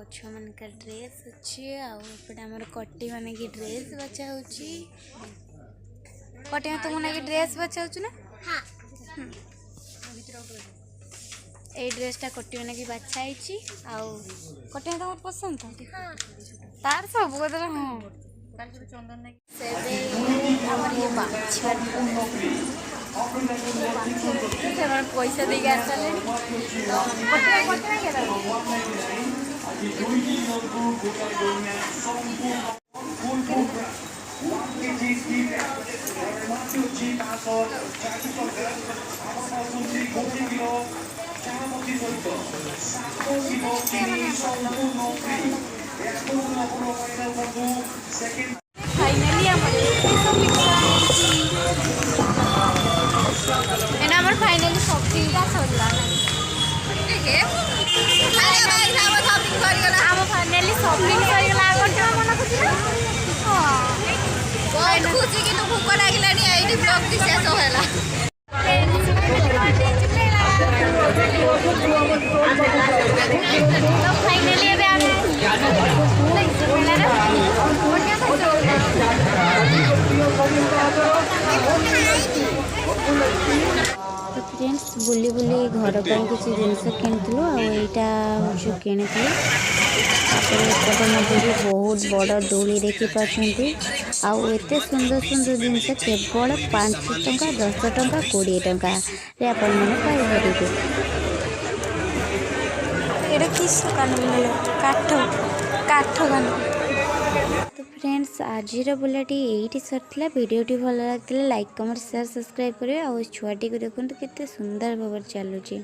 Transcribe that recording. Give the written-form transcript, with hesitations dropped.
छुआ मान का ड्रेस अच्छी आउटे आम कटी मान की ड्रेस बचा कटी तुम ना ड्रेस बचा ना ये ड्रेसटा कटी मान की बाछाई कटी तुम पसंद तार सब कदे हाँ पैसा दे फाइनली शॉपिंग का सरला आम फाइनली शॉपिंग बहुत खुशी कि भूक लगे ये ब्लॉग शेष होगा तो फाइनली तो फ्रेंड्स बुली बुली घर पर किसी जिनस किणुलु आईटा किणी बहुत बड़ डोली देखिपारे आते सुंदर सुंदर जिनस केवल 5 टंका 10 टंका 20 टंका काठ तो फ्रेंड्स आज बुलाटी यही सरला वीडियोटी भल लगा लाइक कमेंट शेयर सब्सक्राइब करें और छुआटी को देखते केते सुंदर भाव चलुची।